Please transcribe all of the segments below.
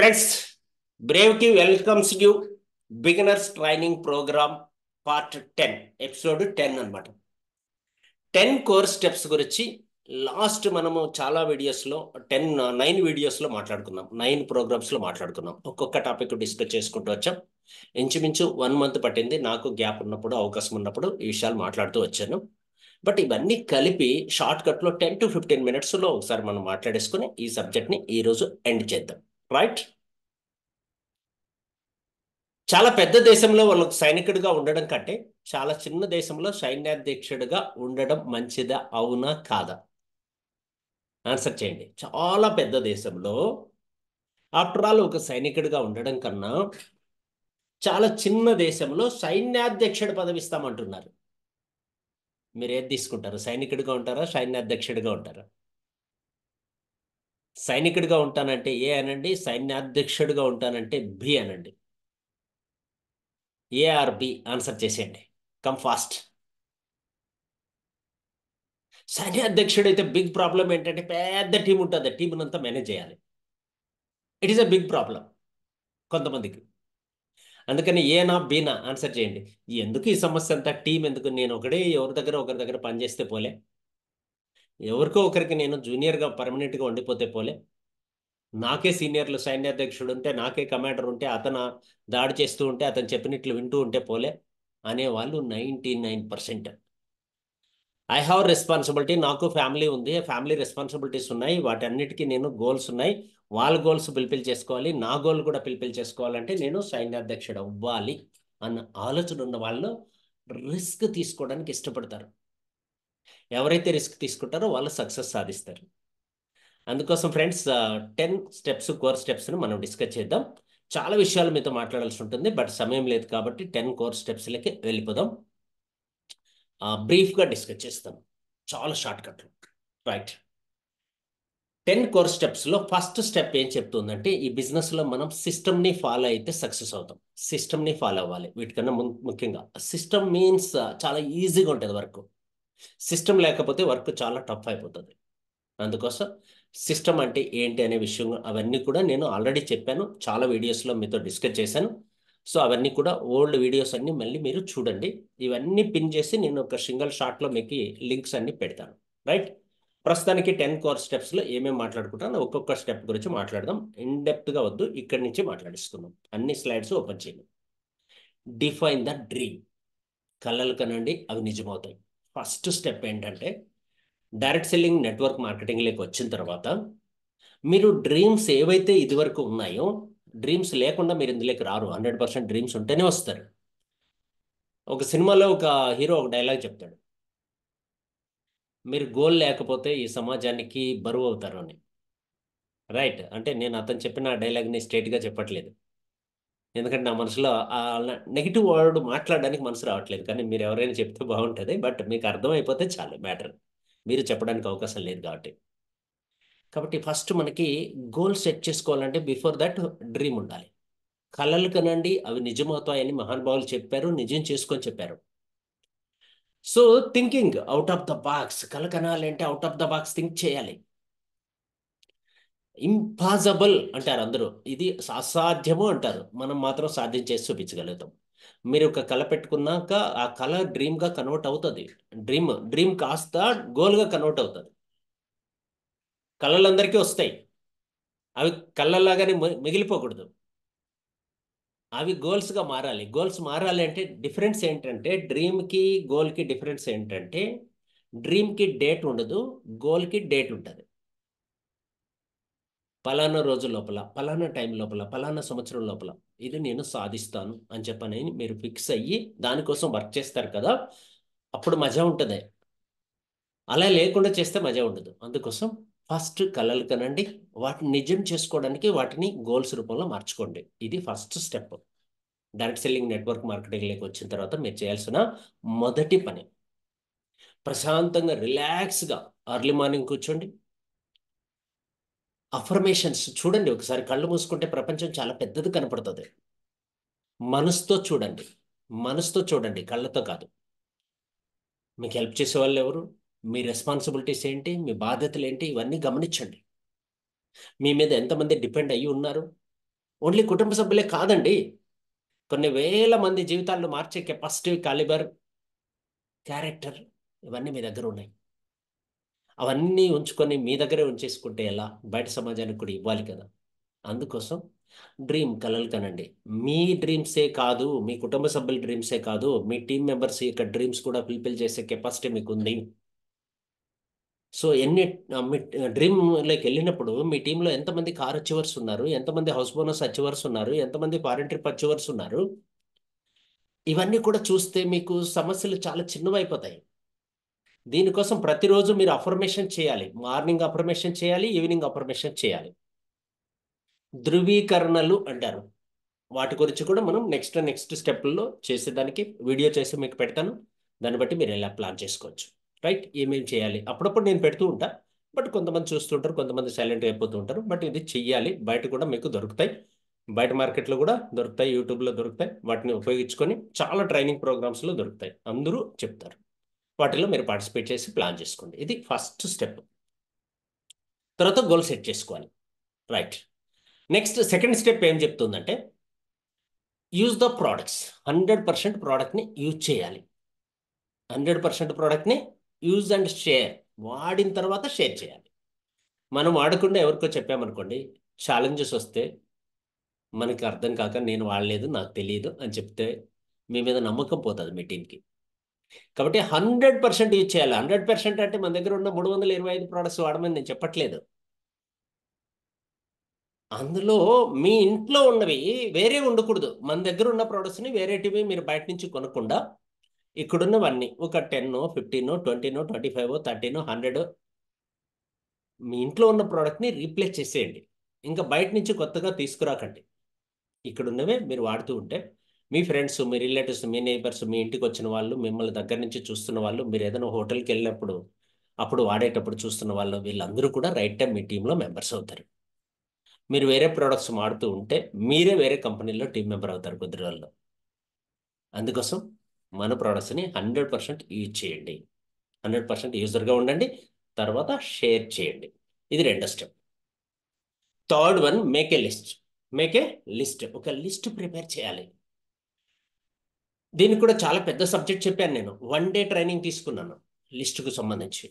Friends, బ్రేవ్కి welcomes you beginners training program part 10 episode 10 అన్నమాట. 10 core steps గురించి last మనము చాలా వీడియోస్లో 9 వీడియోస్లో మాట్లాడుకున్నాం. 9 ప్రోగ్రామ్స్లో మాట్లాడుకున్నాం. ఒక్కొక్క టాపిక్ డిస్కస్ చేసుకుంటూ వచ్చాం. ఇంచుమించు 1 మంత్ పట్టింది. నాకు గ్యాప్ ఉన్నప్పుడు, అవకాశం ఉన్నప్పుడు ఈ విషయాలు మాట్లాడుతూ వచ్చాను. బట్ ఇవన్నీ కలిపి షార్ట్ కట్లో 10 to 15 మినిట్స్లో ఒకసారి మనం మాట్లాడేసుకుని ఈ సబ్జెక్ట్ని ఈరోజు ఎండ్ చేద్దాం. రైట్? చాలా పెద్ద దేశంలో వాళ్ళకు సైనికుడిగా ఉండడం కంటే చాలా చిన్న దేశంలో సైన్యాధ్యక్షుడిగా ఉండడం మంచిదా, అవునా కాదా? ఆన్సర్ చేయండి. చాలా పెద్ద దేశంలో ఆఫ్టర్ ఆల్ ఒక సైనికుడిగా ఉండడం కన్నా చాలా చిన్న దేశంలో సైన్యాధ్యక్షుడి పదవి ఇస్తామంటున్నారు. మీరు ఏది తీసుకుంటారు? సైనికుడిగా ఉంటారా, సైన్యాధ్యక్షుడిగా ఉంటారా? సైనికుడిగా ఉంటానంటే ఏ అనండి, సైన్యాధ్యక్షుడిగా ఉంటానంటే బి అనండి. ఏ ఆర్ బి ఆన్సర్ చేసేయండి. Come fast. సైన్యాధ్యక్షుడు అయితే బిగ్ ప్రాబ్లం ఏంటంటే పెద్ద టీం ఉంటుంది, టీంని అంతా మేనేజ్ చేయాలి. It is a big problem కొంతమందికి. అందుకని ఏనా బీనా ఆన్సర్ చేయండి. ఎందుకు ఈ సమస్య అంతా? టీం ఎందుకు? నేను ఒకరి దగ్గర పనిచేస్తే పోలే? ఎవరికో ఒకరికి నేను జూనియర్గా పర్మనెంట్గా ఉండిపోతే పోలే? నాకే సీనియర్లు సైన్యాధ్యక్షుడు ఉంటే, నాకే కమాండర్ ఉంటే, అతను దాడి చేస్తూ ఉంటే, అతను చెప్పినట్లు వింటూ ఉంటే పోలే అనేవాళ్ళు 99%. I have responsibility. నాకు ఫ్యామిలీ ఉంది, ఫ్యామిలీ రెస్పాన్సిబిలిటీస్ ఉన్నాయి, వాటన్నిటికీ నేను గోల్స్ ఉన్నాయి. వాళ్ళ గోల్స్ ఫుల్ఫిల్ చేసుకోవాలి, నా గోల్ కూడా ఫుల్ఫిల్ చేసుకోవాలంటే నేను సైన్యాధ్యక్షుడు అవ్వాలి అన్న ఆలోచన ఉన్న వాళ్ళు రిస్క్ తీసుకోవడానికి ఇష్టపడతారు. ఎవరైతే రిస్క్ తీసుకుంటారో వాళ్ళు సక్సెస్ సాధిస్తారు. అందుకోసం ఫ్రెండ్స్, 10 స్టెప్స్, కోర్ స్టెప్స్ని మనం డిస్కస్ చేద్దాం. చాలా విషయాలు మీతో మాట్లాడాల్సి ఉంటుంది, బట్ సమయం లేదు కాబట్టి 10 కోర్ స్టెప్స్లకి వెళ్ళిపోదాం. బ్రీఫ్గా డిస్కస్ చేస్తాం, చాలా షార్ట్ కట్లు. రైట్. 10 కోర్ స్టెప్స్లో ఫస్ట్ స్టెప్ ఏం చెప్తుందంటే, ఈ బిజినెస్లో మనం సిస్టమ్ని ఫాలో అయితే సక్సెస్ అవుతాం. సిస్టమ్ని ఫాలో అవ్వాలి. వీటికన్నా ముఖ్యంగా సిస్టమ్ మీన్స్ చాలా ఈజీగా ఉంటుంది వర్క్. సిస్టమ్ లేకపోతే వర్క్ చాలా టఫ్ అయిపోతుంది. అందుకోసం సిస్టమ్ అంటే ఏంటి అనే విషయం అవన్నీ కూడా నేను ఆల్రెడీ చెప్పాను, చాలా వీడియోస్లో మీతో డిస్కస్ చేశాను. సో అవన్నీ కూడా ఓల్డ్ వీడియోస్ అన్ని మళ్ళీ మీరు చూడండి. ఇవన్నీ పిన్ చేసి నేను ఒక సింగిల్ షాట్లో మీకు లింక్స్ అన్ని పెడతాను. రైట్. ప్రస్తుతానికి 10 కోర్ స్టెప్స్లో ఏమేమి మాట్లాడుకుంటాను, ఒక్కొక్క స్టెప్ గురించి మాట్లాడదాం. ఇన్డెప్త్గా వద్దు, ఇక్కడి నుంచి మాట్లాడిస్తున్నాం. అన్ని స్లైడ్స్ ఓపెన్ చేయండి. Define the dream. కలలు కనండి, అవి నిజమవుతాయి. ఫస్ట్ స్టెప్ ఏంటంటే, డైరెక్ట్ సెల్లింగ్ నెట్వర్క్ మార్కెటింగ్లోకి వచ్చిన తర్వాత మీరు డ్రీమ్స్ ఏవైతే ఇదివరకు ఉన్నాయో, డ్రీమ్స్ లేకుండా మీరు ఇందులోకి రారు. 100% డ్రీమ్స్ ఉంటేనే వస్తారు. ఒక సినిమాలో ఒక హీరో ఒక డైలాగ్ చెప్తాడు, మీరు గోల్ లేకపోతే ఈ సమాజానికి బరువు అవుతారు అని. రైట్. అంటే నేను అతను చెప్పిన డైలాగ్ని స్ట్రైట్గా చెప్పట్లేదు, ఎందుకంటే నా మనసులో ఆ నెగిటివ్ వర్డ్ మాట్లాడడానికి మనసు రావట్లేదు. కానీ మీరు ఎవరైనా చెప్తే బాగుంటుంది, బట్ మీకు అర్థమైపోతే చాలు మ్యాటర్. మీరు చెప్పడానికి అవకాశం లేదు కాబట్టి ఫస్ట్ మనకి గోల్ సెట్ చేసుకోవాలంటే బిఫోర్ దట్ డ్రీమ్ ఉండాలి. కలలు కనండి, అవి నిజమవుతాయని మహానుభావులు చెప్పారు, నిజం చేసుకొని చెప్పారు. So thinking out of the box. కల కనాలంటే out of the box think చేయాలి. ఇంపాసిబుల్ అంటారు అందరూ, ఇది అసాధ్యము అంటారు, మనం మాత్రం సాధ్యం చేసి చూపించగలుగుతాం. మీరు ఒక కళ పెట్టుకున్నాక ఆ కళ డ్రీమ్గా కన్వర్ట్ అవుతుంది. డ్రీమ్ కాస్త గోల్గా కన్వర్ట్ అవుతుంది. కళలందరికీ వస్తాయి, అవి కళ్ళలాగానే మిగిలిపోకూడదు, అవి గోల్స్గా మారాలి. గోల్స్ మారాలి అంటే డిఫరెన్స్ ఏంటంటే, డ్రీమ్కి గోల్కి డిఫరెన్స్ ఏంటంటే, డ్రీమ్కి డేట్ ఉండదు, గోల్కి డేట్ ఉంటుంది. పలానా రోజు లోపల, పలానా టైం లోపల, పలానా సంవత్సరం లోపల ఇది నేను సాధిస్తాను అని చెప్పని మీరు ఫిక్స్ అయ్యి దానికోసం వర్క్ చేస్తారు కదా, అప్పుడు మజా ఉంటుంది. అలా లేకుండా చేస్తే మజా ఉండదు. అందుకోసం ఫస్ట్ కలలు కనండి, వాటిని నిజం చేసుకోవడానికి వాటిని గోల్స్ రూపంలో మార్చుకోండి. ఇది first step. Direct selling network మార్కెటింగ్లోకి వచ్చిన తర్వాత మీరు చేయాల్సిన మొదటి పని, ప్రశాంతంగా రిలాక్స్గా ఎర్లీ మార్నింగ్ కూర్చోండి. అఫర్మేషన్స్ చూడండి. ఒకసారి కళ్ళు మూసుకుంటే ప్రపంచం చాలా పెద్దది కనపడుతుంది. మనసుతో చూడండి, మనసుతో చూడండి, కళ్ళతో కాదు. మీకు హెల్ప్ చేసే వాళ్ళు ఎవరు, మీ రెస్పాన్సిబిలిటీస్ ఏంటి, మీ బాధ్యతలు ఏంటి, ఇవన్నీ గమనించండి. మీ మీద ఎంతమంది డిపెండ్ అయ్యి ఉన్నారు, ఓన్లీ కుటుంబ సభ్యులే కాదండి, కొన్ని వేల మంది జీవితాలను మార్చే కెపాసిటీ, కాలిబర్, క్యారెక్టర్, ఇవన్నీ మీ దగ్గర ఉన్నాయి. అవన్నీ ఉంచుకొని మీ దగ్గరే ఉంచేసుకుంటే ఎలా? బయట సమాజానికి కూడా ఇవ్వాలి కదా. అందుకోసం కలలు కనండి. మీ డ్రీమ్సే కాదు, మీ కుటుంబ సభ్యుల డ్రీమ్సే కాదు, మీ టీం మెంబర్స్ యొక్క డ్రీమ్స్ కూడా ఫుల్ఫిల్ చేసే కెపాసిటీ మీకు ఉంది. సో మీ డ్రీమ్లోకి వెళ్ళినప్పుడు మీ టీంలో ఎంతమంది కార్ అచీవర్స్ ఉన్నారు, ఎంతమంది హౌస్ బోనస్ అచీవర్స్ ఉన్నారు, ఎంతమంది ఫారెన్ ట్రిప్ అచీవర్స్ ఉన్నారు, ఇవన్నీ కూడా చూస్తే మీకు సమస్యలు చాలా చిన్నవైపోతాయి. దీనికోసం ప్రతిరోజు మీరు అఫర్మేషన్ చేయాలి. మార్నింగ్ అఫర్మేషన్ చేయాలి, ఈవినింగ్ అఫర్మేషన్ చేయాలి. ధృవీకరణలు అంటారు. వాటి గురించి కూడా మనం నెక్స్ట్ స్టెప్లో చేసేదానికి వీడియో చేసి మీకు పెడతాను. దాన్ని బట్టి మీరు ఎలా ప్లాన్ చేసుకోవచ్చు. రైట్, ఏమేమి చేయాలి అప్పుడప్పుడు నేను పెడుతూ ఉంటా. బట్ కొంతమంది చూస్తుంటారు, కొంతమంది సైలెంట్గా అయిపోతూ ఉంటారు. బట్ ఇది చెయ్యాలి. బయట కూడా మీకు దొరుకుతాయి, బయట మార్కెట్లో కూడా దొరుకుతాయి, యూట్యూబ్లో దొరుకుతాయి. వాటిని ఉపయోగించుకొని చాలా ట్రైనింగ్ ప్రోగ్రామ్స్లో దొరుకుతాయి, అందరూ చెప్తారు. వాటిలో మీరు పార్టిసిపేట్ చేసి ప్లాన్ చేసుకోండి. ఇది ఫస్ట్ స్టెప్. తర్వాత గోల్ సెట్ చేసుకోవాలి. రైట్, నెక్స్ట్ సెకండ్ స్టెప్ ఏం చెప్తుందంటే యూజ్ ద ప్రోడక్ట్స్. 100% ప్రోడక్ట్ని యూజ్ చేయాలి. 100% ప్రోడక్ట్ని యూజ్ అండ్ షేర్, వాడిన తర్వాత షేర్ చేయాలి. మనం వాడకుండా ఎవరికో చెప్పామనుకోండి, ఛాలెంజెస్ వస్తే మనకి అర్థం కాక నేను వాడలేదు, నాకు తెలియదు అని చెప్తే మీ మీద నమ్మకం పోతుంది మీ టీంకి. కాబట్టి 100% యూజ్ చేయాలి. 100% అంటే మన దగ్గర ఉన్న 325 ప్రోడక్ట్స్ వాడమని నేను చెప్పట్లేదు. అందులో మీ ఇంట్లో ఉన్నవి వేరే ఉండకూడదు. మన దగ్గర ఉన్న ప్రోడక్ట్స్ని వేరేటివి మీరు బయట నుంచి కొనకుండా ఇక్కడున్నవన్నీ ఒక 10, 15, 20, 25, 30, 100 మీ ఇంట్లో ఉన్న ప్రోడక్ట్ని రీప్లేస్ చేసేయండి. ఇంకా బయట నుంచి కొత్తగా తీసుకురాకండి. ఇక్కడున్నవే మీరు వాడుతూ ఉంటే మీ ఫ్రెండ్స్, మీ రిలేటివ్స్, మీ నైబర్స్, మీ ఇంటికి వచ్చిన వాళ్ళు, మిమ్మల్ని దగ్గర నుంచి చూస్తున్న వాళ్ళు, మీరు ఏదైనా హోటల్కి వెళ్ళినప్పుడు అప్పుడు వాడేటప్పుడు చూస్తున్న వాళ్ళు, వీళ్ళందరూ కూడా రైట్ టైం మీ టీంలో మెంబర్స్ అవుతారు. మీరు వేరే ప్రోడక్ట్స్ వాడుతూ ఉంటే మీరే వేరే కంపెనీలో టీం మెంబర్ అవుతారు కొద్ది రోజుల్లో. అందుకోసం మన ప్రోడక్ట్స్ని 100% యూజ్ చేయండి. 100% యూజర్గా ఉండండి. తర్వాత షేర్ చేయండి. ఇది రెండో step. Third one, make a list. Make a list, ఒక లిస్ట్ ప్రిపేర్ చేయాలి. దీనికి కూడా చాలా పెద్ద సబ్జెక్ట్ చెప్పాను నేను. 1 డే ట్రైనింగ్ తీసుకున్నాను లిస్టుకు సంబంధించి.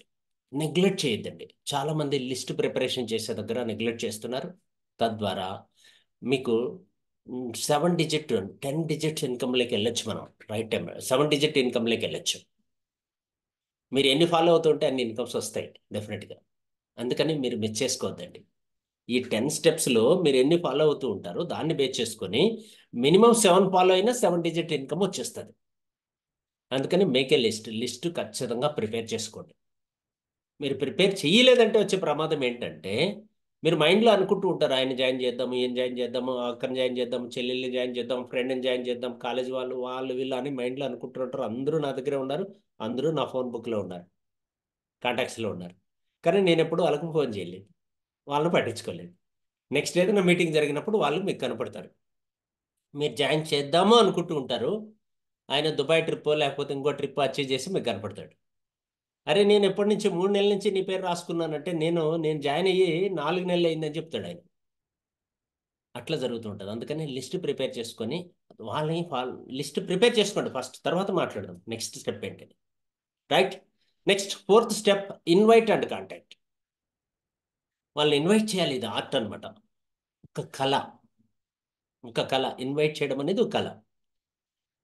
నెగ్లెక్ట్ చేయొద్దండి. చాలామంది లిస్ట్ ప్రిపరేషన్ చేసే దగ్గర నెగ్లెక్ట్ చేస్తున్నారు. తద్వారా మీకు 7 డిజిట్ 10 డిజిట్స్ ఇన్కమ్లోకి వెళ్ళొచ్చు మనం. రైట్ టైం 7 డిజిట్ ఇన్కమ్లోకి వెళ్ళొచ్చు. మీరు ఎన్ని ఫాలో అవుతుంటే అన్ని ఇన్కమ్స్ వస్తాయి డెఫినెట్గా. అందుకని మీరు మిస్ చేసుకోవద్దండి. ఈ 10 స్టెప్స్లో మీరు ఎన్ని ఫాలో అవుతూ ఉంటారో దాన్ని బేస్ చేసుకొని మినిమం 7 ఫాలో అయినా 7 డిజిట్ ఇన్కమ్ వచ్చేస్తుంది. అందుకని మేక్ ఏ లిస్ట్ ఖచ్చితంగా ప్రిపేర్ చేసుకోండి. మీరు ప్రిపేర్ చేయలేదంటే వచ్చే ప్రమాదం ఏంటంటే మీరు మైండ్లో అనుకుంటూ ఉంటారు, ఆయన జాయిన్ చేద్దాము, ఈయన జాయిన్ చేద్దాము, అక్కని జాయిన్ చేద్దాం, చెల్లెల్ని జాయిన్ చేద్దాం, ఫ్రెండ్ని జాయిన్ చేద్దాం, కాలేజ్ వాళ్ళు వీళ్ళు అని మైండ్లో అనుకుంటూ ఉంటారు. అందరూ నా దగ్గరే ఉన్నారు, అందరూ నా ఫోన్ బుక్లో ఉన్నారు, కాంటాక్ట్స్లో ఉన్నారు. కానీ నేను ఎప్పుడు వాళ్ళకు ఫోన్ చేయలేదు, వాళ్ళని పట్టించుకోలేదు. నెక్స్ట్ ఏదైనా మీటింగ్ జరిగినప్పుడు వాళ్ళు మీకు కనపడతారు. మీరు జాయిన్ చేద్దాము అనుకుంటూ ఉంటారు, ఆయన దుబాయ్ ట్రిప్ లేకపోతే ఇంకో ట్రిప్ అచీవ్ చేసి మీకు కనపడతాడు. అరే నేను ఎప్పటి నుంచి 3 నెలల నుంచి నీ పేరు రాసుకున్నానంటే నేను జాయిన్ అయ్యి 4 నెలలు అయిందని చెప్తాడు ఆయన. అట్లా జరుగుతుంటుంది. అందుకని లిస్ట్ ప్రిపేర్ చేసుకొని వాళ్ళని లిస్ట్ ప్రిపేర్ చేసుకోండి ఫస్ట్, తర్వాత మాట్లాడదాం నెక్స్ట్ స్టెప్ ఏంటని. Right, next fourth step, invite and contact. వాళ్ళని ఇన్వైట్ చేయాలి. ఇది ఆర్ట్ అనమాట, ఒక కళ. ఒక కళ, ఇన్వైట్ చేయడం అనేది ఒక కళ.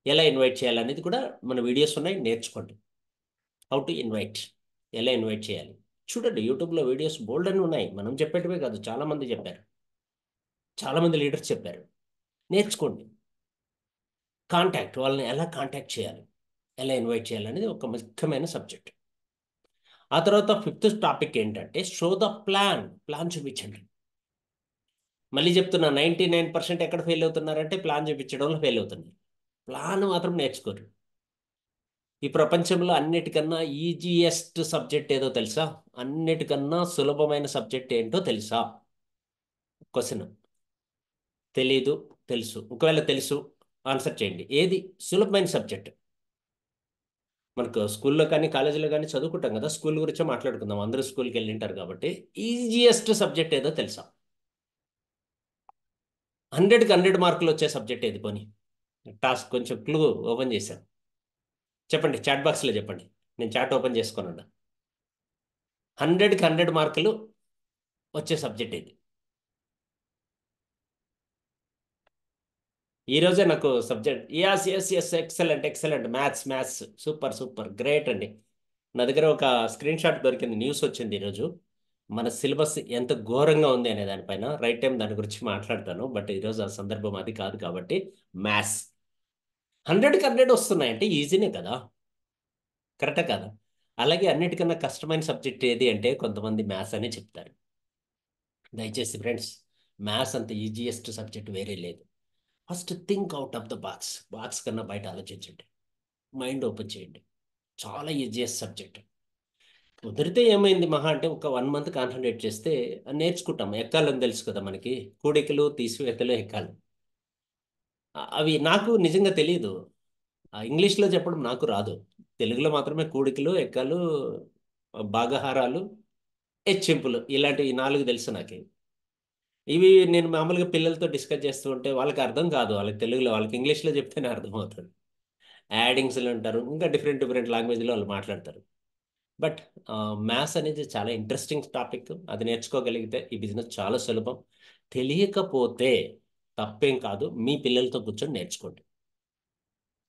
ఎలా ఇన్వైట్ చేయాలనేది కూడా మన వీడియోస్ ఉన్నాయి, నేర్చుకోండి. హౌ టు ఇన్వైట్, ఎలా ఇన్వైట్ చేయాలి చూడండి. యూట్యూబ్లో వీడియోస్ బోల్డ్ అని ఉన్నాయి. మనం చెప్పేటివే కాదు, చాలామంది చెప్పారు, చాలామంది లీడర్స్ చెప్పారు. నేర్చుకోండి. కాంటాక్ట్, వాళ్ళని ఎలా కాంటాక్ట్ చేయాలి, ఎలా ఇన్వైట్ చేయాలి అనేది ఒక ముఖ్యమైన సబ్జెక్ట్. ఆ తర్వాత ఫిఫ్త్ టాపిక్ ఏంటంటే షో ద ప్లాన్ చూపించండి. మళ్ళీ చెప్తున్నా, 99% ఎక్కడ ఫెయిల్ అవుతున్నారంటే ప్లాన్ చూపించడంలో ఫెయిల్ అవుతున్నారు. ప్లాన్ మాత్రం నేర్చుకోరు. ఈ ప్రపంచంలో అన్నిటికన్నా ఈజియెస్ట్ సబ్జెక్ట్ ఏదో తెలుసా? అన్నిటికన్నా సులభమైన సబ్జెక్ట్ ఏంటో తెలుసా? క్వశ్చన్. తెలీదు, తెలుసు. ఒకవేళ తెలుసు ఆన్సర్ చేయండి. ఏది సులభమైన సబ్జెక్ట్? మనకు స్కూల్లో కానీ కాలేజీలో కానీ చదువుకుంటాం కదా, స్కూల్ గురించే మాట్లాడుకుందాం. అందరూ స్కూల్కి వెళ్ళింటారు కాబట్టి ఈజియెస్ట్ సబ్జెక్ట్ ఏదో తెలుసా? 100కి 100 మార్కులు వచ్చే సబ్జెక్ట్ ఏది పోనీ? టాస్క్ కొంచెం క్లూ ఓపెన్ చేశాను. చెప్పండి, చాట్ బాక్స్లో చెప్పండి. నేను చాట్ ఓపెన్ చేసుకున్నాను. 100కి 100 మార్కులు వచ్చే సబ్జెక్ట్ ఏది? ఈ రోజే నాకు subject, yes yes yes, excellent excellent, maths maths, super super, great అండి. నా దగ్గర ఒక స్క్రీన్ షాట్ దొరికింది, న్యూస్ వచ్చింది ఈరోజు. మన సిలబస్ ఎంత ఘోరంగా ఉంది అనే దానిపైన రైట్ టైం దాని గురించి మాట్లాడతాను, బట్ ఈరోజు ఆ సందర్భం అది కాదు కాబట్టి. మ్యాథ్స్ 100కి 100 వస్తున్నాయంటే ఈజీనే కదా, కరెక్టా కాదా? అలాగే అన్నిటికన్నా కష్టమైన సబ్జెక్ట్ ఏది అంటే కొంతమంది మ్యాథ్స్ అని చెప్తారు. దయచేసి ఫ్రెండ్స్, మ్యాథ్స్ అంత ఈజియెస్ట్ సబ్జెక్ట్ వేరే లేదు. First think out of the box, box కన్నా బయట ఆలోచించండి, మైండ్ ఓపెన్ చేయండి. చాలా ఈజియెస్ట్ సబ్జెక్ట్. కుదిరితే ఏమైంది, మహా అంటే ఒక 1 మంత్ కాన్సన్ట్రేట్ చేస్తే నేర్చుకుంటాం. ఎక్కాలని తెలుసు కదా మనకి, కూడికలు తీసివేతలు ఎక్కాలి. అవి నాకు నిజంగా తెలియదు. ఇంగ్లీష్లో చెప్పడం నాకు రాదు. తెలుగులో మాత్రమే కూడికలు, ఎక్కాలు, భాగహారాలు, హెచ్చింపులు, ఇలాంటివి 4 తెలుసు నాకు. ఇవి నేను మామూలుగా పిల్లలతో డిస్కస్ చేస్తూ ఉంటే వాళ్ళకి అర్థం కాదు, వాళ్ళకి తెలుగులో, వాళ్ళకి ఇంగ్లీష్లో చెప్తేనే అర్థమవుతుంది. యాడింగ్స్లు అంటారు, ఇంకా డిఫరెంట్ డిఫరెంట్ లాంగ్వేజ్లో వాళ్ళు మాట్లాడతారు. బట్ మ్యాథ్స్ అనేది చాలా ఇంట్రెస్టింగ్ టాపిక్. అది నేర్చుకోగలిగితే ఈ బిజినెస్ చాలా సులభం. తెలియకపోతే తప్పేం కాదు, మీ పిల్లలతో కూర్చొని నేర్చుకోండి.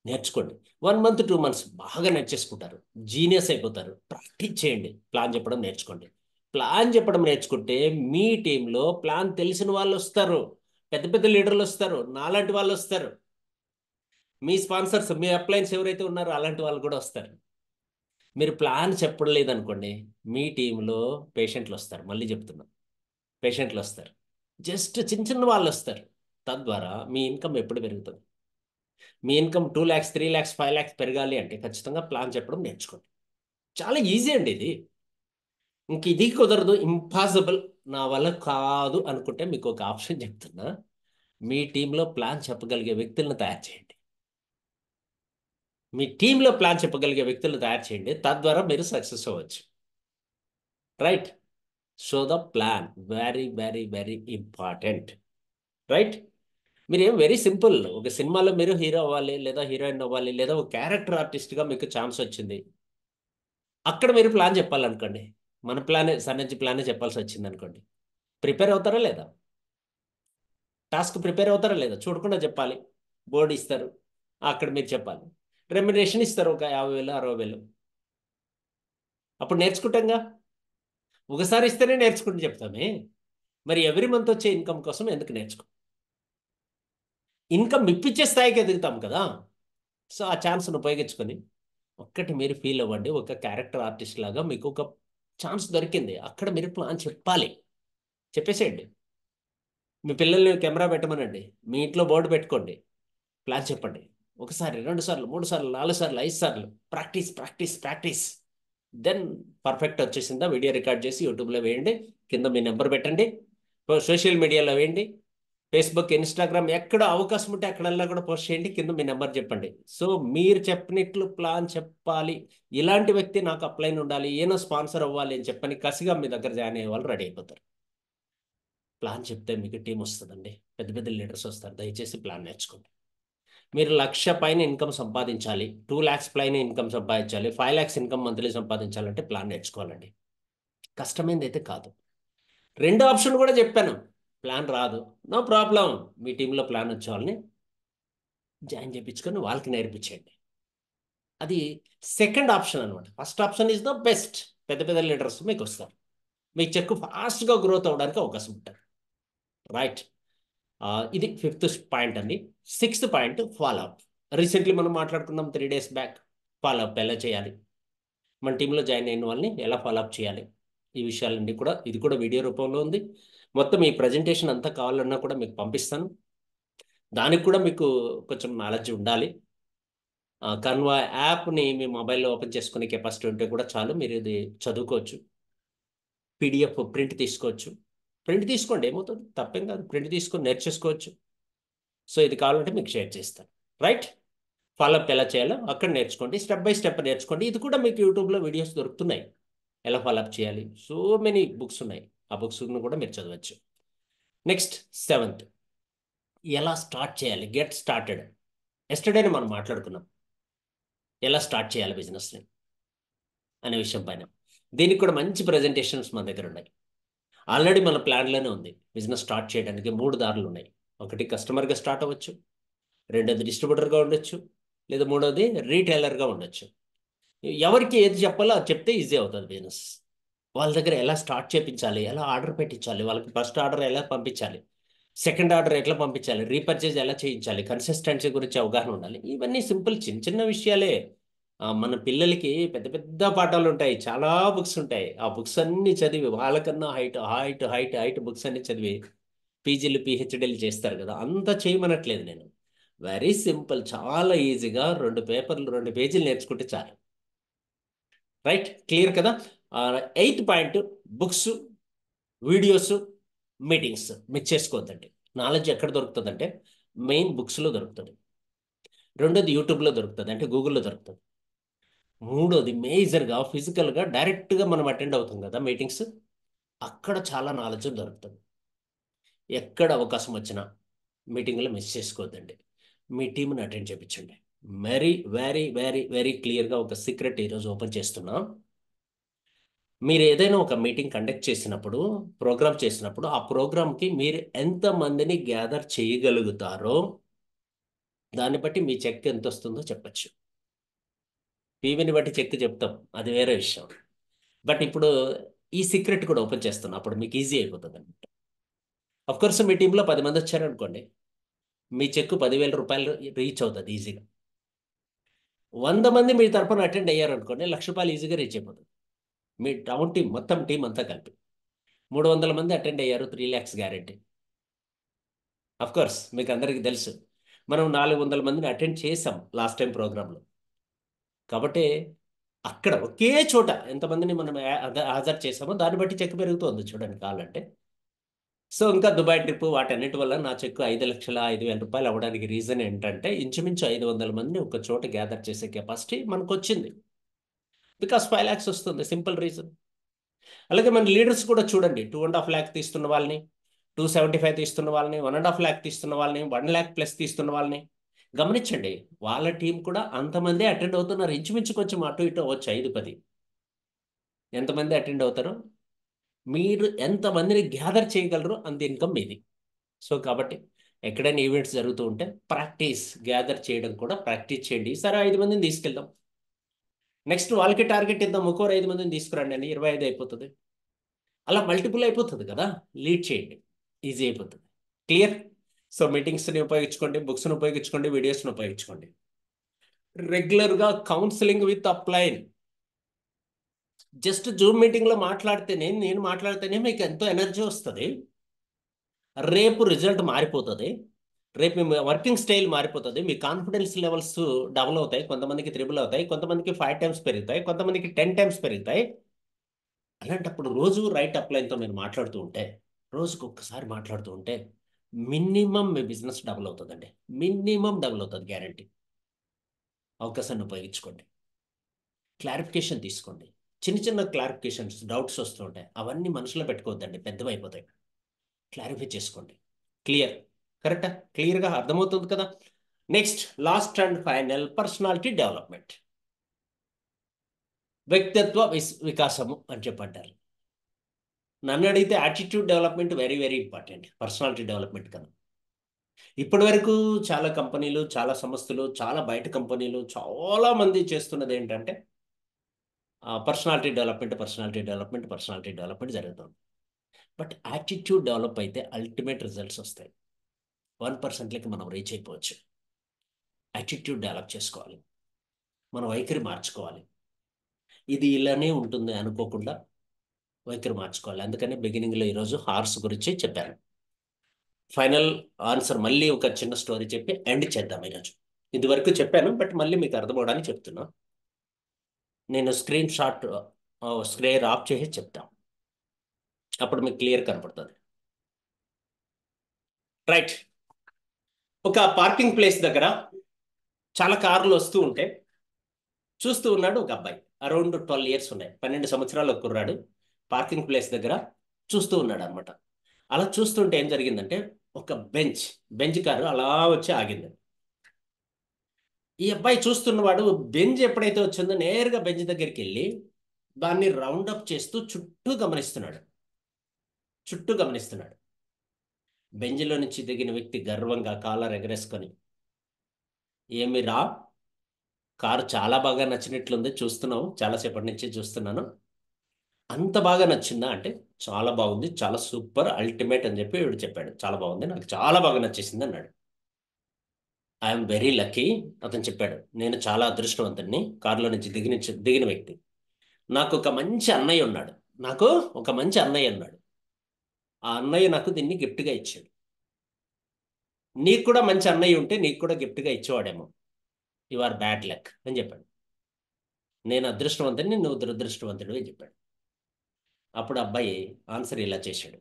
నేర్చుకోండి. 1 మంత్ 2 మంత్స్ బాగా నేర్చేసుకుంటారు, జీనియస్ అయిపోతారు. ప్రాక్టీస్ చేయండి, ప్లాన్ చెప్పడం నేర్చుకోండి. ప్లాన్ చెప్పడం నేర్చుకుంటే మీ టీంలో ప్లాన్ తెలిసిన వాళ్ళు వస్తారు, పెద్ద పెద్ద లీడర్లు వస్తారు, నాలాంటి వాళ్ళు వస్తారు. మీ స్పాన్సర్స్, మీ అప్లయన్స్ ఎవరైతే ఉన్నారో అలాంటి వాళ్ళు కూడా వస్తారు. మీరు ప్లాన్ చెప్పడం లేదనుకోండి, మీ టీంలో పేషెంట్లు వస్తారు, మళ్ళీ చెప్తున్నా, పేషెంట్లు వస్తారు. జస్ట్ చిన్న చిన్న వాళ్ళు వస్తారు. తద్వారా మీ ఇన్కమ్ ఎప్పుడు పెరుగుతుంది? మీ ఇన్కమ్ 2 lakhs 3 lakhs 5 lakhs పెరగాలి అంటే ఖచ్చితంగా ప్లాన్ చెప్పడం నేర్చుకోండి. చాలా ఈజీ అండి ఇది. ఇంక ఇది కుదరదు, ఇంపాసిబుల్, నా వల్ల కాదు అనుకుంటే మీకు ఒక ఆప్షన్ చెప్తున్నా. మీ టీంలో ప్లాన్ చెప్పగలిగే వ్యక్తులను తయారు చేయండి. మీ టీంలో ప్లాన్ చెప్పగలిగే వ్యక్తులను తయారు చేయండి, తద్వారా మీరు సక్సెస్ అవ్వచ్చు. Right? So the plan very very very important. Right? మీరేం వెరీ సింపుల్, ఒక సినిమాలో మీరు హీరో అవ్వాలి, లేదా హీరోయిన్ అవ్వాలి, లేదా ఒక క్యారెక్టర్ ఆర్టిస్ట్గా మీకు ఛాన్స్ వచ్చింది. అక్కడ మీరు ప్లాన్ చెప్పాలనుకోండి, మన ప్లానే, సన్నజి ప్లానే చెప్పాల్సి వచ్చింది అనుకోండి, ప్రిపేర్ అవుతారా లేదా? టాస్క్ ప్రిపేర్ అవుతారా లేదా చూడకుండా చెప్పాలి. బోర్డు ఇస్తారు, అక్కడ మీరు చెప్పాలి. రెమ్యునరేషన్ ఇస్తారు, ఒక 50,000 60,000. అప్పుడు నేర్చుకుంటాంగా. ఒకసారి ఇస్తేనే నేర్చుకుంటూ చెప్తామే. మరి ఎవ్రీ మంత్ వచ్చే ఇన్కమ్ కోసం ఎందుకు నేర్చుకో? ఇన్కమ్ ఇప్పించే స్థాయికి ఎదుగుతాం కదా. సో ఆ ఛాన్స్ను ఉపయోగించుకొని ఒక్కటి మీరు ఫీల్ అవ్వండి, ఒక క్యారెక్టర్ ఆర్టిస్ట్ లాగా మీకు ఒక ఛాన్స్ దొరికింది, అక్కడ మీరు ప్లాన్ చెప్పాలి. చెప్పేసేయండి. మీ పిల్లల్ని కెమెరా పెట్టమనండి, మీ ఇంట్లో బోర్డు పెట్టుకోండి, ప్లాన్ చెప్పండి. ఒకసారి, 2 సార్లు, 3 సార్లు, 4 సార్లు, 5 సార్లు, practice practice practice. Then perfect వచ్చేసిందా, వీడియో రికార్డ్ చేసి యూట్యూబ్లో వేయండి, కింద మీ నెంబర్ పెట్టండి, సోషల్ మీడియాలో వేయండి, ఫేస్బుక్, ఇన్స్టాగ్రామ్, ఎక్కడ అవకాశం ఉంటే అక్కడల్లా కూడా పోస్ట్ చేయండి, కింద మీ నెంబర్ చెప్పండి. సో మీరు చెప్పినట్లు ప్లాన్ చెప్పాలి. ఇలాంటి వ్యక్తి నాకు అప్లైన్ ఉండాలి, ఈయన స్పాన్సర్ అవ్వాలి అని చెప్పని కసిగా మీ దగ్గర జాయిన్ అయ్యే వాళ్ళు రెడీ అయిపోతారు. ప్లాన్ చెప్తే మీకు టీం వస్తుందండి, పెద్ద పెద్ద లీడర్స్ వస్తారు. దయచేసి ప్లాన్ నేర్చుకోండి. మీరు 1,00,000 పైన ఇన్కమ్ సంపాదించాలి, 2 lakhs పైన ఇన్కమ్ సంపాదించాలి, 5 lakhs ఇన్కమ్ మంత్లీ సంపాదించాలంటే ప్లాన్ నేర్చుకోవాలండి. కష్టమైనది అయితే కాదు. రెండో ఆప్షన్ కూడా చెప్పాను, ప్లాన్ రాదు, నో ప్రాబ్లం, మీ టీంలో ప్లాన్ వచ్చే వాళ్ళని జాయిన్ చేయించుకొని వాళ్ళకి నేర్పించండి. అది సెకండ్ ఆప్షన్ అనమాట. First option is the best. పెద్ద పెద్ద లీడర్స్ మీకు వస్తారు, మీ చెక్ ఫాస్ట్గా గ్రోత్ అవ్వడానికి అవకాశం ఉంటుంది. రైట్? ఇది ఫిఫ్త్ పాయింట్ అండి. Sixth point, follow up. రీసెంట్లీ మనం మాట్లాడుకున్నాం 3 days బ్యాక్, ఫాలోఅప్ ఎలా చేయాలి, మన టీంలో జాయిన్ అయిన వాళ్ళని ఎలా ఫాలోఅప్ చేయాలి, ఈ విషయాలన్నీ కూడా, ఇది కూడా వీడియో రూపంలో ఉంది. మొత్తం ఈ ప్రజెంటేషన్ అంతా కావాలన్నా కూడా మీకు పంపిస్తాను. దానికి కూడా మీకు కొంచెం నాలెడ్జ్ ఉండాలి. కన్వా యాప్ని మీ మొబైల్లో ఓపెన్ చేసుకునే కెపాసిటీ ఉంటే కూడా చాలు, మీరు ఇది చదువుకోవచ్చు. పీడిఎఫ్ ప్రింట్ తీసుకోవచ్చు, ప్రింట్ తీసుకోండి, ఏమవుతుంది, తప్పేం కాదు, ప్రింట్ తీసుకొని నేర్చేసుకోవచ్చు. సో ఇది కావాలంటే మీకు షేర్ చేస్తాను. రైట్? ఫాలోఅప్ ఎలా చేయాలో అక్కడ నేర్చుకోండి, స్టెప్ బై స్టెప్ నేర్చుకోండి. ఇది కూడా మీకు యూట్యూబ్లో వీడియోస్ దొరుకుతున్నాయి, ఎలా ఫాలోఅప్ చేయాలి. సో మెనీ బుక్స్ ఉన్నాయి, ఆ బుక్స్ కూడా మీరు చదవచ్చు. నెక్స్ట్, సెవెంత్, ఎలా స్టార్ట్ చేయాలి, గెట్ స్టార్టెడ్. ఎస్టర్డేనే మనం మాట్లాడుకున్నాం ఎలా స్టార్ట్ చేయాలి బిజినెస్ని అనే విషయం పైన. దీనికి కూడా మంచి ప్రజెంటేషన్స్ మన దగ్గర ఉన్నాయి. ఆల్రెడీ మన ప్లాన్లోనే ఉంది. బిజినెస్ స్టార్ట్ చేయడానికి 3 దారులు ఉన్నాయి. ఒకటి కస్టమర్గా స్టార్ట్ అవ్వచ్చు, రెండోది డిస్ట్రిబ్యూటర్గా ఉండొచ్చు, లేదా మూడోది రీటైలర్గా ఉండొచ్చు. ఎవరికి ఏది చెప్పాలో అది చెప్తే ఈజీ అవుతుంది బిజినెస్. వాళ్ళ దగ్గర ఎలా స్టార్ట్ చేయించాలి, ఎలా ఆర్డర్ పెట్టించాలి, వాళ్ళకి ఫస్ట్ ఆర్డర్ ఎలా పంపించాలి, సెకండ్ ఆర్డర్ ఎట్లా పంపించాలి, రీపర్చేజ్ ఎలా చేయించాలి, కన్సిస్టెన్సీ గురించి అవగాహన ఉండాలి. ఇవన్నీ సింపుల్ చిన్న చిన్న విషయాలే. మన పిల్లలకి పెద్ద పెద్ద పాఠాలు ఉంటాయి, చాలా బుక్స్ ఉంటాయి. ఆ బుక్స్ అన్ని చదివి వాళ్ళకన్నా height height height height books అన్ని చదివి పీజీలు పిహెచ్డీలు చేస్తారు కదా, అంత చేయమనట్లేదు నేను. వెరీ సింపుల్, చాలా ఈజీగా 2 పేపర్లు 2 పేజీలు నేర్చుకుంటే చాలు. రైట్, క్లియర్ కదా. 8th point, books, videos, meetings miss చేసుకోవద్దండి. నాలెడ్జ్ ఎక్కడ దొరుకుతుందంటే మెయిన్ బుక్స్లో దొరుకుతుంది. రెండోది యూట్యూబ్లో దొరుకుతుంది, అంటే గూగుల్లో దొరుకుతుంది. మూడోది మేజర్గా ఫిజికల్గా డైరెక్ట్గా మనం అటెండ్ అవుతాం కదా మీటింగ్స్, అక్కడ చాలా నాలెడ్జ్ దొరుకుతుంది. ఎక్కడ అవకాశం వచ్చినా మీటింగ్లో మిస్ చేసుకోవద్దండి. మీ టీంని అటెండ్ చేయించండి. వెరీ వెరీ వెరీ వెరీ క్లియర్గా ఒక సీక్రెట్ ఈరోజు ఓపెన్ చేస్తున్నా. మీరు ఏదైనా ఒక మీటింగ్ కండక్ట్ చేసినప్పుడు, ప్రోగ్రామ్ చేసినప్పుడు, ఆ ప్రోగ్రామ్కి మీరు ఎంతమందిని గ్యాదర్ చేయగలుగుతారో దాన్ని బట్టి మీ చెక్ ఎంత వస్తుందో చెప్పచ్చు. పీవీని బట్టి చెక్ చెప్తాం, అది వేరే విషయం. బట్ ఇప్పుడు ఈ సీక్రెట్ కూడా ఓపెన్ చేస్తున్నా, అప్పుడు మీకు ఈజీ అయిపోతుంది అనమాట. కోర్స్ మీ టీంలో 10 మంది వచ్చారనుకోండి, మీ చెక్ 10,000 రూపాయలు రీచ్ అవుతుంది ఈజీగా. 100 మంది మీ తరపున అటెండ్ అయ్యారనుకోండి, ₹1,00,000 ఈజీగా రీచ్ అయిపోతుంది. మీ టౌన్ టీం మొత్తం టీం అంతా కలిపి 300 మంది అటెండ్ అయ్యారు, 3 lakhs గ్యారెంటీ. కోర్స్ మీకు అందరికీ తెలుసు, మనం 400 మందిని అటెండ్ చేసాం లాస్ట్ టైం ప్రోగ్రాంలో. కాబట్టి అక్కడ ఒకే చోట ఎంతమందిని మనం హాజరు చేసామో దాన్ని బట్టి చెక్ పెరుగుతుంది చూడండి కావాలంటే. సో ఇంకా దుబాయ్ ట్రిప్ వాటన్నిటి వల్ల నా చెక్ 5,05,000 అవ్వడానికి రీజన్ ఏంటంటే ఇంచుమించు 500 మందిని ఒక చోట గ్యాదర్ చేసే కెపాసిటీ మనకు వచ్చింది. బికాస్ 5 lakhs వస్తుంది, సింపుల్ రీజన్. అలాగే మన లీడర్స్ కూడా చూడండి, 2.5 lakh తీస్తున్న వాళ్ళని, 275 తీస్తున్న వాళ్ళని, 1.5 lakh తీస్తున్న వాళ్ళని, 1 lakh+ తీస్తున్న వాళ్ళని గమనించండి. వాళ్ళ టీం కూడా అంతమంది అటెండ్ అవుతున్నారు. ఇంచుమించు కొంచెం అటు ఇటు అవ్వచ్చు, 5-10. ఎంతమంది అటెండ్ అవుతారో, మీరు ఎంతమందిని గ్యాదర్ చేయగలరో అంత ఇన్కమ్ మీది. సో కాబట్టి ఎక్కడైనా ఈవెంట్స్ జరుగుతూ ఉంటే ప్రాక్టీస్, గ్యాదర్ చేయడం కూడా ప్రాక్టీస్ చేయండి. సరే 5 మందిని తీసుకెళ్దాం, నెక్స్ట్ వాళ్ళకి టార్గెట్ ఇద్దాం, ఇంకో 5 మందిని తీసుకురండి అని 25 అయిపోతుంది. అలా మల్టిపుల్ అయిపోతుంది కదా. లీడ్ చేయండి, ఈజీ అయిపోతుంది. క్లియర్. సో మీటింగ్స్ని ఉపయోగించుకోండి, బుక్స్ని ఉపయోగించుకోండి, వీడియోస్ని ఉపయోగించుకోండి. రెగ్యులర్గా counselling with upline. Just Zoom మీటింగ్లో మాట్లాడితేనే, నేను మాట్లాడితేనే మీకు ఎంతో ఎనర్జీ వస్తుంది. రేపు రిజల్ట్ మారిపోతుంది, రేపు మీ వర్కింగ్ స్టైల్ మారిపోతుంది, మీ కాన్ఫిడెన్స్ లెవెల్స్ డబుల్ అవుతాయి, కొంతమందికి త్రిబుల్ అవుతాయి, కొంతమందికి 5 times పెరుగుతాయి, కొంతమందికి 10 times పెరుగుతాయి. అలాంటప్పుడు రోజు రైట్ అప్లైన్తో మీరు మాట్లాడుతూ ఉంటే, రోజుకు ఒక్కసారి మాట్లాడుతూ ఉంటే మినిమం మీ బిజినెస్ డబుల్ అవుతుందండి. మినిమం డబుల్ అవుతుంది, గ్యారంటీ. అవకాశాన్ని ఉపయోగించుకోండి, క్లారిఫికేషన్ తీసుకోండి. చిన్న చిన్న క్లారిఫికేషన్స్, డౌట్స్ వస్తూ ఉంటాయి, అవన్నీ మనసులో పెట్టుకోవద్దండి, పెద్దవైపోతాయి. క్లారిఫై చేసుకోండి. క్లియర్, కరెక్టా? క్లియర్గా అర్థమవుతుంది కదా. Next, last and final, personality development. వ్యక్తిత్వ వికాసము అని చెప్పంటారు. నన్ను అడిగితే attitude development very very important personality development కన్నా. ఇప్పటి వరకు చాలా కంపెనీలు, చాలా సంస్థలు, చాలా బయట కంపెనీలు, చాలా మంది చేస్తున్నది ఏంటంటే personality development, personality development, personality development జరుగుతుంది. బట్ యాటిట్యూడ్ డెవలప్ అయితే అల్టిమేట్ రిజల్ట్స్ వస్తాయి. 1%లకి మనం రీచ్ అయిపోవచ్చు. యాటిట్యూడ్ డెవలప్ చేసుకోవాలి, మన వైఖరి మార్చుకోవాలి. ఇది ఇలానే ఉంటుంది అనుకోకుండా వైఖరి మార్చుకోవాలి. అందుకని బిగినింగ్లో ఈరోజు హార్స్ గురించి చెప్పాను. ఫైనల్ ఆన్సర్ మళ్ళీ ఒక చిన్న స్టోరీ చెప్పి ఎండ్ చేద్దాం ఈరోజు. ఇది వరకు చెప్పాను, బట్ మళ్ళీ మీకు అర్థమవడానికి చెప్తున్నా. నేను స్క్రీన్ ఆఫ్ చేసి చెప్తాను, అప్పుడు మీకు క్లియర్ కనపడుతుంది. రైట్. ఒక పార్కింగ్ ప్లేస్ దగ్గర చాలా కార్లు వస్తూ ఉంటే చూస్తూ ఉన్నాడు ఒక అబ్బాయి. అరౌండ్ 12 years ఉన్నాయి, 12 సంవత్సరాలు ఒక కుర్రాడు పార్కింగ్ ప్లేస్ దగ్గర చూస్తూ ఉన్నాడు అనమాట. అలా చూస్తుంటే ఏం జరిగిందంటే ఒక బెంచ్ కారు అలా వచ్చి ఆగింది. ఈ అబ్బాయి చూస్తున్నవాడు బెంచ్ ఎప్పుడైతే వచ్చిందో నేరుగా బెంచ్ దగ్గరికి వెళ్ళి దాన్ని రౌండప్ చేస్తూ చుట్టూ గమనిస్తున్నాడు. బెంచ్లో నుంచి దిగిన వ్యక్తి గర్వంగా కాలర్ ఎగరేసుకొని, ఏమిరా, కారు చాలా బాగా నచ్చినట్లుంది, చూస్తున్నావు, చాలాసేపటి నుంచి చూస్తున్నాను, అంత బాగా నచ్చిందా అంటే, చాలా బాగుంది, చాలా సూపర్ అల్టిమేట్ అని చెప్పి వీడు చెప్పాడు. చాలా బాగుంది, నాకు చాలా బాగా నచ్చేసింది అన్నాడు. ఐఎమ్ వెరీ లక్కీ, అతను చెప్పాడు. నేను చాలా అదృష్టవంతుడిని. కారులో నుంచి దిగిన వ్యక్తి. నాకు ఒక మంచి అన్నయ్య ఉన్నాడు. నాకు ఒక మంచి అన్నయ్య ఉన్నాడు. ఆ అన్నయ్య నాకు దీన్ని గిఫ్ట్గా ఇచ్చాడు. నీకు కూడా మంచి అన్నయ్య ఉంటే నీకు కూడా గిఫ్ట్గా ఇచ్చేవాడేమో. యు ఆర్ బ్యాడ్ లక్ అని చెప్పాడు. నేను అదృష్టవంతుడిని, నువ్వు దురదృష్టవంతుడు అని చెప్పాడు. అప్పుడు అబ్బాయి ఆన్సర్ ఇలా చేశాడు.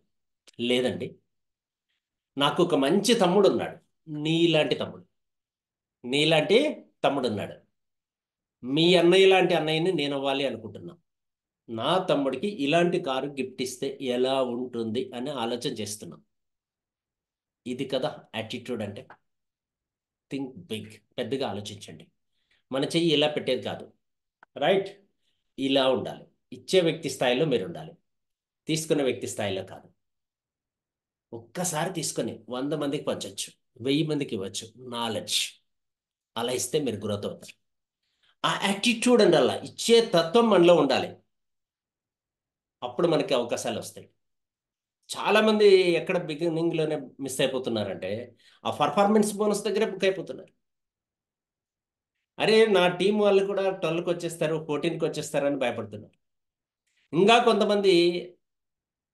లేదండి, నాకు ఒక మంచి తమ్ముడు ఉన్నాడు. నీలాంటి తమ్ముడు నీలాంటి తమ్ముడు ఉన్నాడు. మీ అన్నయ్య లాంటి అన్నయ్యని నేను అవ్వాలి అనుకుంటున్నా. నా తమ్ముడికి ఇలాంటి కారు గిఫ్ట్ ఇస్తే ఎలా ఉంటుంది అని ఆలోచన చేస్తున్నాం. ఇది కదా యాటిట్యూడ్ అంటే. థింక్ బిగ్, పెద్దగా ఆలోచించండి. మన చెయ్యి ఇలా పెట్టేది కాదు, రైట్? ఇలా ఉండాలి. ఇచ్చే వ్యక్తి స్థాయిలో మీరు ఉండాలి, తీసుకున్న వ్యక్తి స్థాయిలో కాదు. ఒక్కసారి తీసుకొని 100 మందికి పంచవచ్చు, 1000 మందికి ఇవ్వచ్చు నాలెడ్జ్. అలా ఇస్తే మీరు గ్రోత్ అవుతారు. ఆ యాటిట్యూడ్ అండి, అలా ఇచ్చే తత్వం మనలో ఉండాలి. అప్పుడు మనకి అవకాశాలు వస్తాయి. చాలా మంది ఎక్కడ బిగినింగ్లోనే మిస్ అయిపోతున్నారంటే, ఆ పర్ఫార్మెన్స్ బోనస్ దగ్గరే బుక్ అయిపోతున్నారు. అరే, నా టీం వాళ్ళు కూడా 12కి వచ్చేస్తారు, 14కి వచ్చేస్తారు అని భయపడుతున్నారు. ఇంకా కొంతమంది,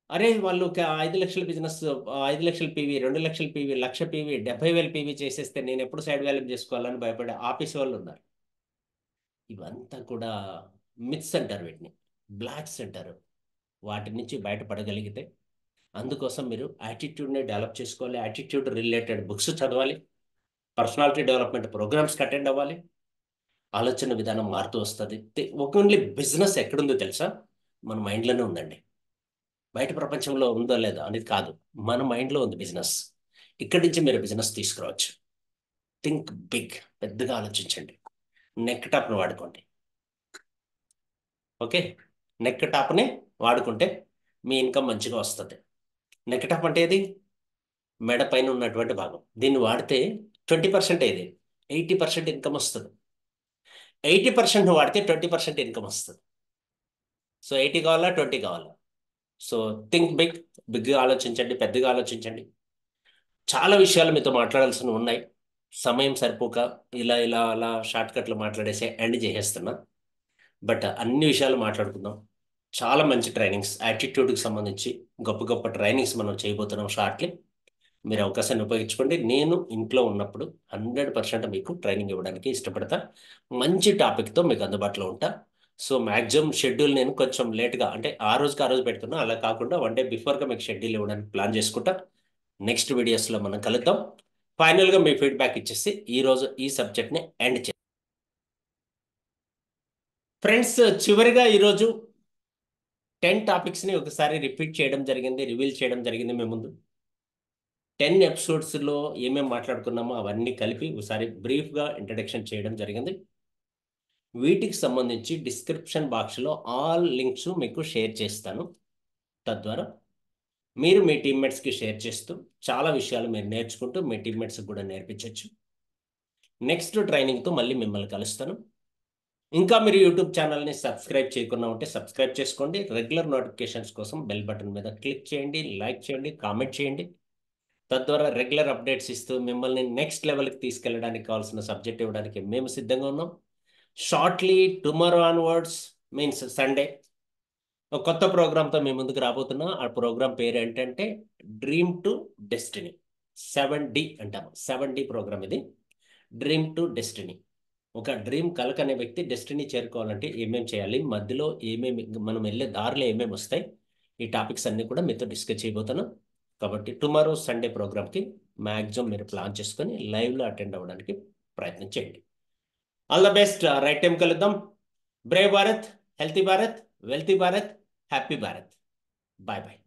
అరే వాళ్ళు ఒక 5 లక్షల బిజినెస్, 5 లక్షల పీవీ, 2 లక్షల పీవీ, 1,00,000 పీవీ, 70,000 పీవీ చేసేస్తే నేను ఎప్పుడు సైడ్ వాల్యూ చేసుకోవాలని భయపడే ఆఫీస్ వాళ్ళు ఉన్నారు. ఇవంతా కూడా మిత్స్ అంటారు, వీటిని బ్లాక్స్ అంటారు. వాటి నుంచి బయటపడగలిగితే, అందుకోసం మీరు యాటిట్యూడ్ని డెవలప్ చేసుకోవాలి. యాటిట్యూడ్ రిలేటెడ్ బుక్స్ చదవాలి, పర్సనాలిటీ డెవలప్మెంట్ ప్రోగ్రామ్స్కి అటెండ్ అవ్వాలి. ఆలోచన విధానం మారుతూ వస్తుంది. ఓన్లీ బిజినెస్ ఎక్కడుందో తెలుసా? మన మైండ్లోనే ఉందండి. బయట ప్రపంచంలో ఉందో లేదో అనేది కాదు, మన మైండ్లో ఉంది బిజినెస్. ఇక్కడి నుంచి మీరు బిజినెస్ తీసుకురావచ్చు. థింక్ బిగ్, పెద్దగా ఆలోచించండి. నెక్ టాప్ని వాడుకోండి. ఓకే, నెక్ టాప్ని వాడుకుంటే మీ ఇన్కమ్ మంచిగా వస్తుంది. నెక్ టాప్ అంటే ఏది? మెడ పైన ఉన్నటువంటి భాగం. దీన్ని వాడితే 20% ఏది, 80% ఇన్కమ్ వస్తుంది. 80% వాడితే 20% ఇన్కమ్ వస్తుంది. సో 80 కావాలా, 20 కావాలా? సో థింక్ బిగ్, బిగ్గా ఆలోచించండి, పెద్దగా ఆలోచించండి. చాలా విషయాలు మీతో మాట్లాడాల్సినవి ఉన్నాయి. సమయం సరిపోక ఇలా ఇలా అలా షార్ట్ కట్లు మాట్లాడేసి ఎండ్ చేసేస్తున్నా. బట్ అన్ని విషయాలు మాట్లాడుకుందాం. చాలా మంచి ట్రైనింగ్స్, యాటిట్యూడ్కి సంబంధించి గొప్ప గొప్ప ట్రైనింగ్స్ మనం చేయబోతున్నాం షార్ట్లీ. మీరు అవకాశాన్ని ఉపయోగించుకోండి. నేను ఇంట్లో ఉన్నప్పుడు 100% మీకు ట్రైనింగ్ ఇవ్వడానికి ఇష్టపడతా. మంచి టాపిక్తో మీకు అందుబాటులో ఉంటా. సో మ్యాక్సిమం షెడ్యూల్ నేను కొంచెం లేట్గా, అంటే ఆ రోజుకి ఆ రోజు పెడుతున్నా, అలా కాకుండా 1 డే బిఫోర్గా మీకు షెడ్యూల్ ఇవ్వడానికి ప్లాన్ చేసుకుంటా. నెక్స్ట్ వీడియోస్లో మనం కలుద్దాం. ఫైనల్గా మీ ఫీడ్బ్యాక్ ఇచ్చేసి ఈరోజు ఈ సబ్జెక్ట్ని ఎండ్ చే ఫ్రెండ్స్. చివరిగా ఈరోజు 10 టాపిక్స్ని ఒకసారి రిపీట్ చేయడం జరిగింది, రివీల్ చేయడం జరిగింది మీ ముందు. 10 ఎపిసోడ్స్లో ఏమేమి మాట్లాడుకున్నామో అవన్నీ కలిపి ఒకసారి బ్రీఫ్గా ఇంట్రడక్షన్ చేయడం జరిగింది. వీటికి సంబంధించి డిస్క్రిప్షన్ బాక్స్లో ఆల్ లింక్స్ మీకు షేర్ చేస్తాను. తద్వారా మీరు మీ టీమ్మేట్స్కి షేర్ చేస్తూ చాలా విషయాలు మీరు నేర్చుకుంటూ మీ టీమ్మేట్స్కి కూడా నేర్పించవచ్చు. నెక్స్ట్ ట్రైనింగ్తో మళ్ళీ మిమ్మల్ని కలుస్తాను. ఇంకా మీరు యూట్యూబ్ ఛానల్ని సబ్స్క్రైబ్ చేయకుండా ఉంటే సబ్స్క్రైబ్ చేసుకోండి. రెగ్యులర్ నోటిఫికేషన్స్ కోసం బెల్ బటన్ మీద క్లిక్ చేయండి, లైక్ చేయండి, కామెంట్ చేయండి. తద్వారా రెగ్యులర్ అప్డేట్స్ ఇస్తూ మిమ్మల్ని నెక్స్ట్ లెవెల్కి తీసుకెళ్ళడానికి కావాల్సిన సబ్జెక్ట్ ఇవ్వడానికి మేము సిద్ధంగా ఉన్నాం. Shortly tomorrow onwards, means Sunday, ఒక కొత్త ప్రోగ్రామ్తో మీ ముందుకు రాబోతున్నా. ఆ ప్రోగ్రామ్ పేరు ఏంటంటే డ్రీమ్ టు డెస్టినీ. 7D అంటాము, 7D ప్రోగ్రామ్ ఇది. Dream to destiny. ఒక డ్రీమ్ కలకనే వ్యక్తి డెస్టినీ చేరుకోవాలంటే ఏమేమి చేయాలి, మధ్యలో ఏమేమి మనం వెళ్ళే దారిలో ఏమేమి వస్తాయి, ఈ టాపిక్స్ అన్నీ కూడా మీతో డిస్కస్ చేయబోతాను. కాబట్టి టుమారో సండే ప్రోగ్రామ్కి మ్యాక్సిమం మీరు ప్లాన్ చేసుకొని లైవ్లో అటెండ్ అవ్వడానికి ప్రయత్నం చేయండి. All the best. Right time కలుద్దాం. Brave Bharat, healthy Bharat, wealthy Bharat, happy Bharat. Bye bye.